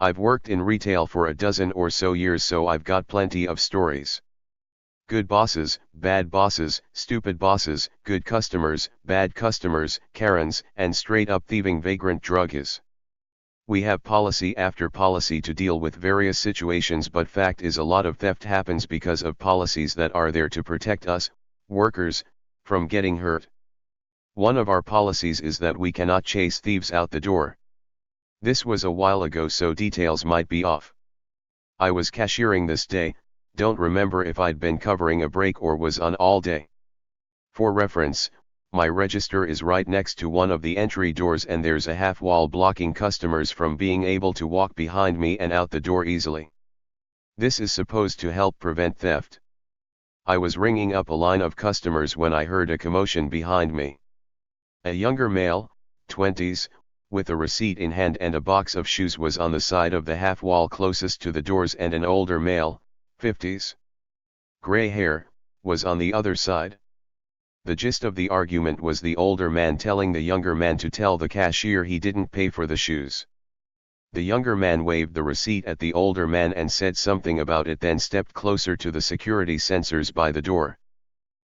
I've worked in retail for a dozen or so years, so I've got plenty of stories. Good bosses, bad bosses, stupid bosses, good customers, bad customers, Karens, and straight up thieving vagrant druggies. We have policy after policy to deal with various situations, but fact is a lot of theft happens because of policies that are there to protect us, workers, from getting hurt. One of our policies is that we cannot chase thieves out the door. This was a while ago, so details might be off. I was cashiering this day, don't remember if I'd been covering a break or was on all day. For reference, my register is right next to one of the entry doors, and there's a half wall blocking customers from being able to walk behind me and out the door easily. This is supposed to help prevent theft. I was ringing up a line of customers when I heard a commotion behind me. A younger male, 20s, with a receipt in hand and a box of shoes was on the side of the half wall closest to the doors, and an older male, 50s, gray hair, was on the other side. The gist of the argument was the older man telling the younger man to tell the cashier he didn't pay for the shoes. The younger man waved the receipt at the older man and said something about it, then stepped closer to the security sensors by the door.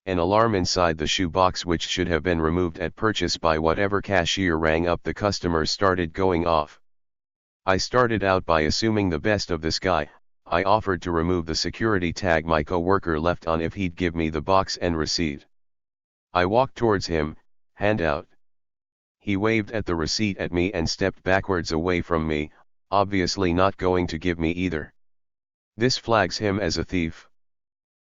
An alarm inside the shoe box, which should have been removed at purchase by whatever cashier rang up the customer, started going off. I started out by assuming the best of this guy. I offered to remove the security tag my co-worker left on if he'd give me the box and receipt. I walked towards him, hand out. He waved at the receipt at me and stepped backwards away from me, obviously not going to give me either. This flags him as a thief.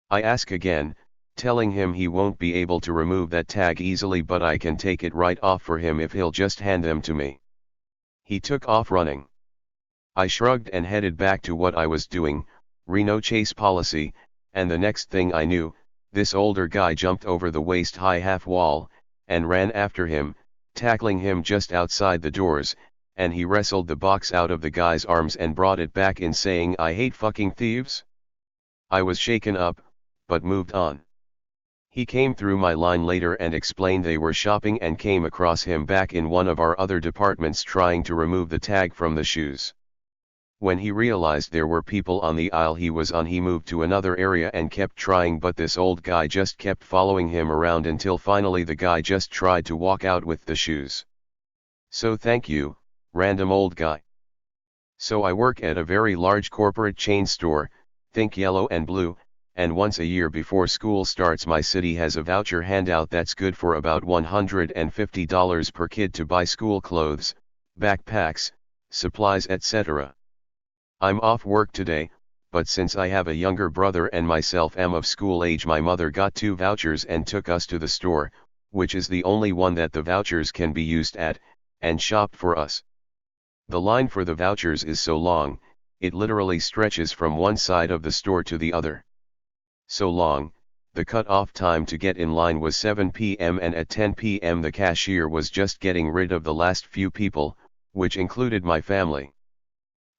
I ask again, telling him he won't be able to remove that tag easily, but I can take it right off for him if he'll just hand them to me. He took off running. I shrugged and headed back to what I was doing, no chase policy, and the next thing I knew, this older guy jumped over the waist-high half wall, and ran after him, tackling him just outside the doors, and he wrestled the box out of the guy's arms and brought it back in, saying, "I hate fucking thieves." I was shaken up, but moved on. He came through my line later and explained they were shopping and came across him back in one of our other departments trying to remove the tag from the shoes. When he realized there were people on the aisle he was on, he moved to another area and kept trying, but this old guy just kept following him around until finally the guy just tried to walk out with the shoes. So thank you, random old guy. So I work at a very large corporate chain store, think yellow and blue, and once a year before school starts my city has a voucher handout that's good for about $150 per kid to buy school clothes, backpacks, supplies, etc. I'm off work today, but since I have a younger brother and myself am of school age, my mother got 2 vouchers and took us to the store, which is the only one that the vouchers can be used at, and shopped for us. The line for the vouchers is so long, it literally stretches from one side of the store to the other. So long, the cut-off time to get in line was 7 p.m. and at 10 p.m. the cashier was just getting rid of the last few people, which included my family.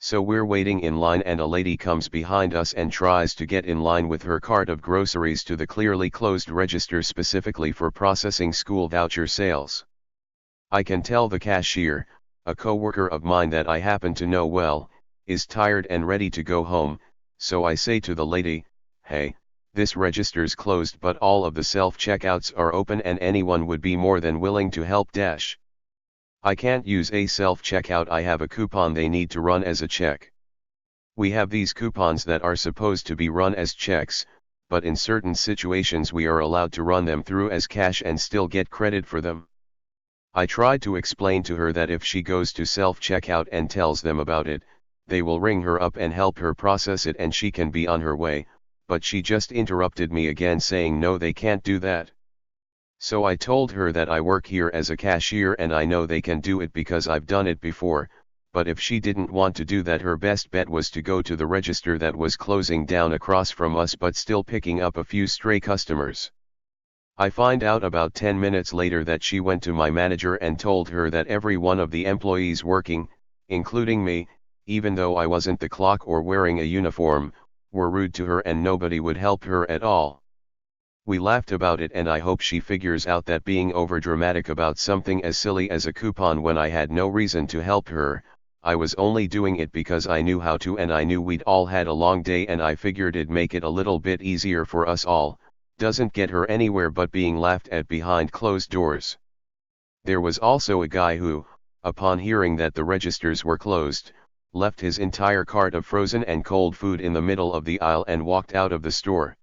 So we're waiting in line and a lady comes behind us and tries to get in line with her cart of groceries to the clearly closed register specifically for processing school voucher sales. I can tell the cashier, a coworker of mine that I happen to know well, is tired and ready to go home, so I say to the lady, "Hey, this register's closed but all of the self-checkouts are open and anyone would be more than willing to help dash. I can't use a self-checkout, I have a coupon they need to run as a check. We have these coupons that are supposed to be run as checks, but in certain situations we are allowed to run them through as cash and still get credit for them." I tried to explain to her that if she goes to self-checkout and tells them about it, they will ring her up and help her process it and she can be on her way, but she just interrupted me again saying no, they can't do that. So I told her that I work here as a cashier and I know they can do it because I've done it before, but if she didn't want to do that, her best bet was to go to the register that was closing down across from us but still picking up a few stray customers. I find out about 10 minutes later that she went to my manager and told her that every one of the employees working, including me, even though I wasn't the clock or wearing a uniform, were rude to her and nobody would help her at all. We laughed about it and I hope she figures out that being overdramatic about something as silly as a coupon when I had no reason to help her, I was only doing it because I knew how to and I knew we'd all had a long day and I figured it'd make it a little bit easier for us all, doesn't get her anywhere but being laughed at behind closed doors. There was also a guy who, upon hearing that the registers were closed, left his entire cart of frozen and cold food in the middle of the aisle and walked out of the store.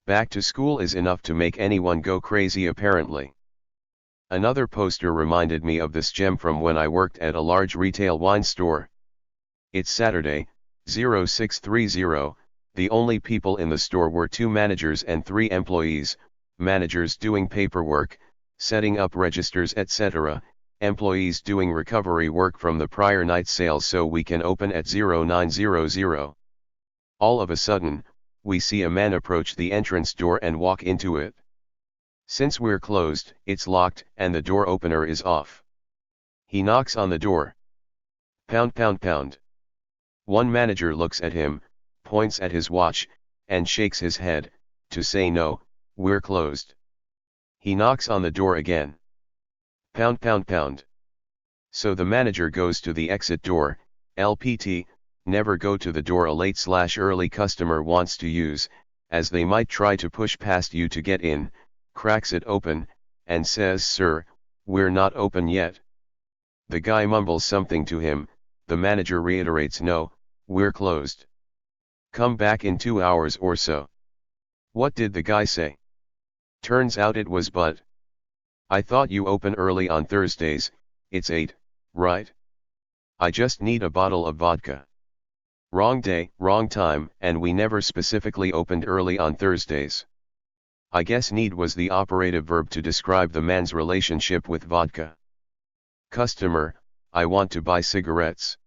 Back to school is enough to make anyone go crazy apparently. Another poster reminded me of this gem from when I worked at a large retail wine store. It's Saturday, 0630, the only people in the store were 2 managers and 3 employees, managers doing paperwork, setting up registers etc., employees doing recovery work from the prior night's sales so we can open at 0900. All of a sudden, we see a man approach the entrance door and walk into it. Since we're closed, it's locked and the door opener is off. He knocks on the door. Pound pound pound. One manager looks at him, points at his watch, and shakes his head, to say no, we're closed. He knocks on the door again. Pound pound pound. So the manager goes to the exit door. LPT, never go to the door a late/early customer wants to use, as they might try to push past you to get in, cracks it open, and says, "Sir, we're not open yet." The guy mumbles something to him, the manager reiterates, "No, we're closed. Come back in 2 hours or so." What did the guy say? Turns out it was "But I thought you open early on Thursdays, it's 8, right? I just need a bottle of vodka." Wrong day, wrong time, and we never specifically opened early on Thursdays. I guess need was the operative verb to describe the man's relationship with vodka. Customer, I want to buy cigarettes.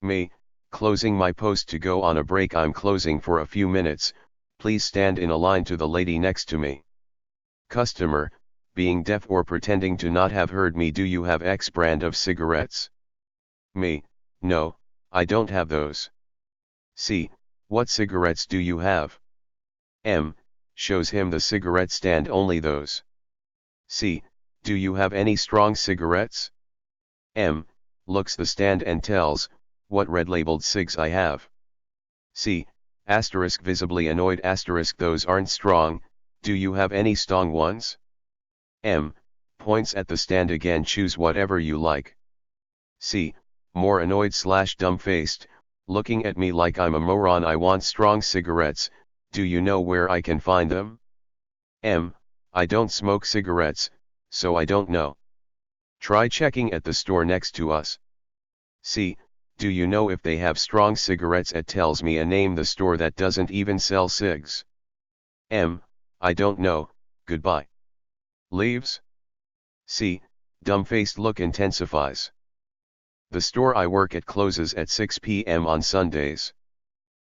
Me, closing my post to go on a break. I'm closing for a few minutes, please stand in a line to the lady next to me. Customer, being deaf or pretending to not have heard me, do you have X brand of cigarettes? Me, no, I don't have those. C, what cigarettes do you have? M, shows him the cigarette stand, only those. C, do you have any strong cigarettes? M, looks the stand and tells, what red labeled cigs I have. C, asterisk visibly annoyed asterisk those aren't strong, do you have any strong ones? M, points at the stand again, choose whatever you like. C, more annoyed/dumbfaced, looking at me like I'm a moron, I want strong cigarettes, do you know where I can find them? M, I don't smoke cigarettes, so I don't know. Try checking at the store next to us. C, do you know if they have strong cigarettes? It tells me a name, the store that doesn't even sell cigs. M, I don't know, goodbye. Leaves. C, dumbfaced look intensifies. The store I work at closes at 6 p.m. on Sundays.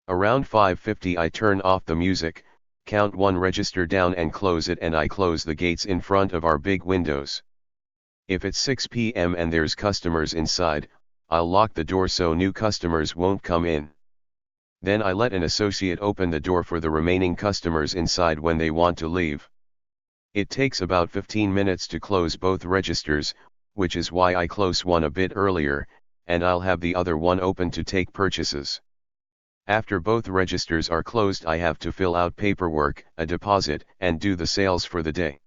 Around 5:50 I turn off the music, count 1 register down and close it, and I close the gates in front of our big windows. If it's 6 p.m. and there's customers inside, I'll lock the door so new customers won't come in. Then I let an associate open the door for the remaining customers inside when they want to leave. It takes about 15 minutes to close both registers, which is why I close one a bit earlier, and I'll have the other one open to take purchases. After both registers are closed, I have to fill out paperwork, a deposit, and do the sales for the day.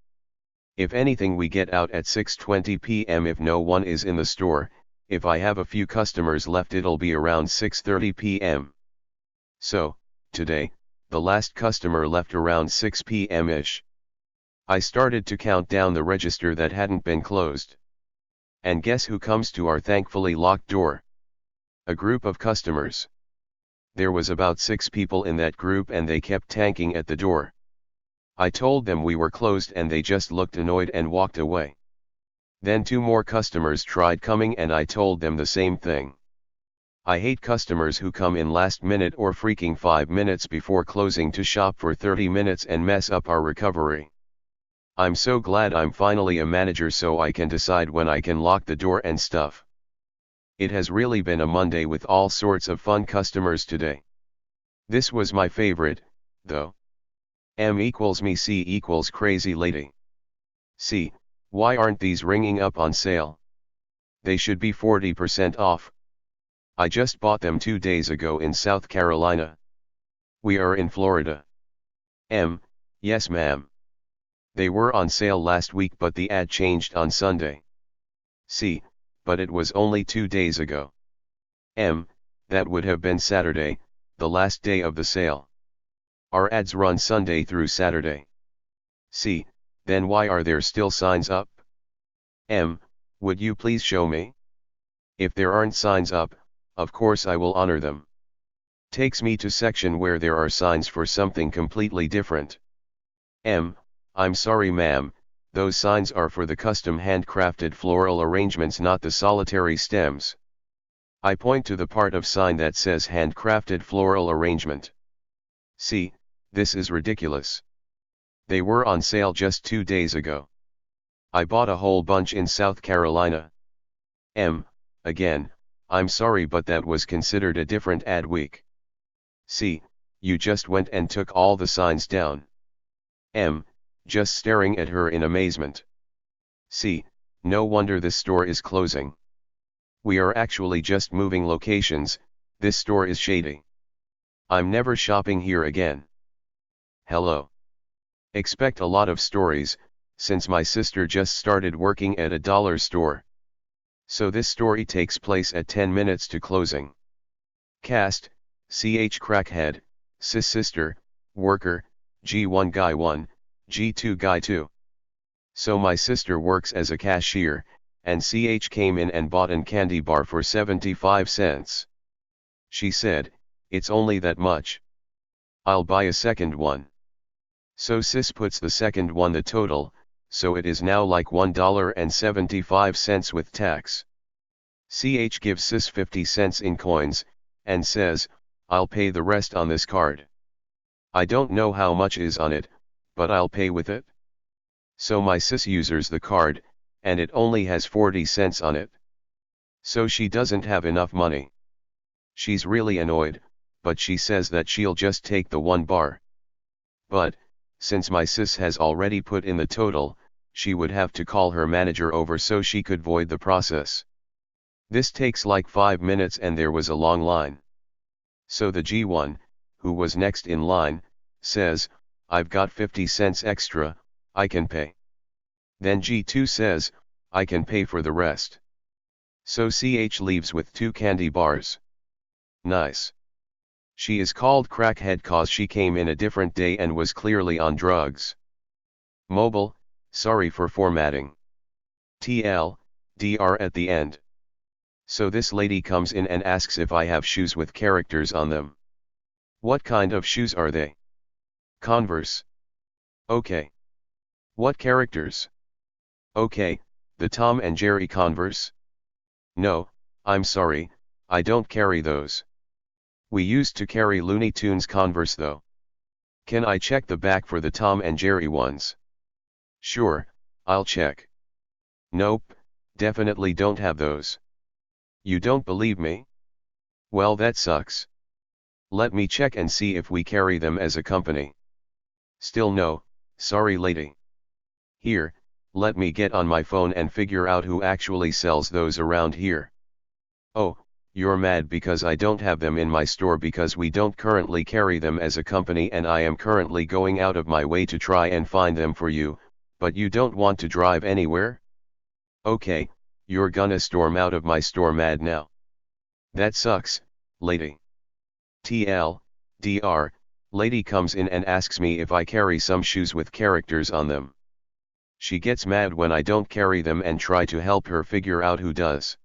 If anything, we get out at 6:20 p.m. if no one is in the store. If I have a few customers left, it'll be around 6:30 p.m. So, today, the last customer left around 6 p.m.-ish. I started to count down the register that hadn't been closed. And guess who comes to our thankfully locked door? A group of customers. There was about 6 people in that group and they kept tanking at the door. I told them we were closed and they just looked annoyed and walked away. Then 2 more customers tried coming and I told them the same thing. I hate customers who come in last minute or freaking 5 minutes before closing to shop for 30 minutes and mess up our recovery. I'm so glad I'm finally a manager so I can decide when I can lock the door and stuff. It has really been a Monday with all sorts of fun customers today. This was my favorite, though. M equals me, C equals crazy lady. C, why aren't these ringing up on sale? They should be 40% off. I just bought them 2 days ago in South Carolina. We are in Florida. M, yes ma'am. They were on sale last week but the ad changed on Sunday. C, but it was only 2 days ago. M, that would have been Saturday, the last day of the sale. Our ads run Sunday through Saturday. C, then why are there still signs up? M, would you please show me? If there aren't signs up, of course I will honor them. Takes me to section where there are signs for something completely different. M, I'm sorry ma'am, those signs are for the custom handcrafted floral arrangements, not the solitary stems. I point to the part of sign that says handcrafted floral arrangement. See, this is ridiculous. They were on sale just 2 days ago. I bought a whole bunch in South Carolina. M, again, I'm sorry but that was considered a different ad week. C, you just went and took all the signs down. M, just staring at her in amazement. C, no wonder this store is closing. We are actually just moving locations, this store is shady. I'm never shopping here again. Hello. Expect a lot of stories, since my sister just started working at a dollar store. So this story takes place at 10 minutes to closing. Cast, CH crackhead, sis sister, worker, G1 guy 1, G2 guy 2. So my sister works as a cashier, and CH came in and bought an candy bar for 75 cents. She said, it's only that much. I'll buy a second one. So sis puts the second one the total, so it is now like $1.75 with tax. CH gives sis 50 cents in coins, and says, I'll pay the rest on this card. I don't know how much is on it, but I'll pay with it. So my sis uses the card, and it only has 40 cents on it. So she doesn't have enough money. She's really annoyed, but she says that she'll just take the one bar. But, since my sis has already put in the total, she would have to call her manager over so she could void the process. This takes like 5 minutes and there was a long line. So the G1, who was next in line, says, I've got 50 cents extra, I can pay. Then G2 says, I can pay for the rest. So CH leaves with 2 candy bars. Nice. She is called crackhead cause she came in a different day and was clearly on drugs. Mobile, sorry for formatting. TL, DR at the end. So this lady comes in and asks if I have shoes with characters on them. What kind of shoes are they? Converse. Okay. What characters? Okay, the Tom and Jerry Converse? No, I'm sorry, I don't carry those. We used to carry Looney Tunes Converse though. Can I check the back for the Tom and Jerry ones? Sure, I'll check. Nope, definitely don't have those. You don't believe me? Well, that sucks. Let me check and see if we carry them as a company. Still no, sorry lady. Here, let me get on my phone and figure out who actually sells those around here. Oh, you're mad because I don't have them in my store because we don't currently carry them as a company and I am currently going out of my way to try and find them for you, but you don't want to drive anywhere? Okay, you're gonna storm out of my store mad now. That sucks, lady. TL, DR, lady comes in and asks me if I carry some shoes with characters on them. She gets mad when I don't carry them and try to help her figure out who does.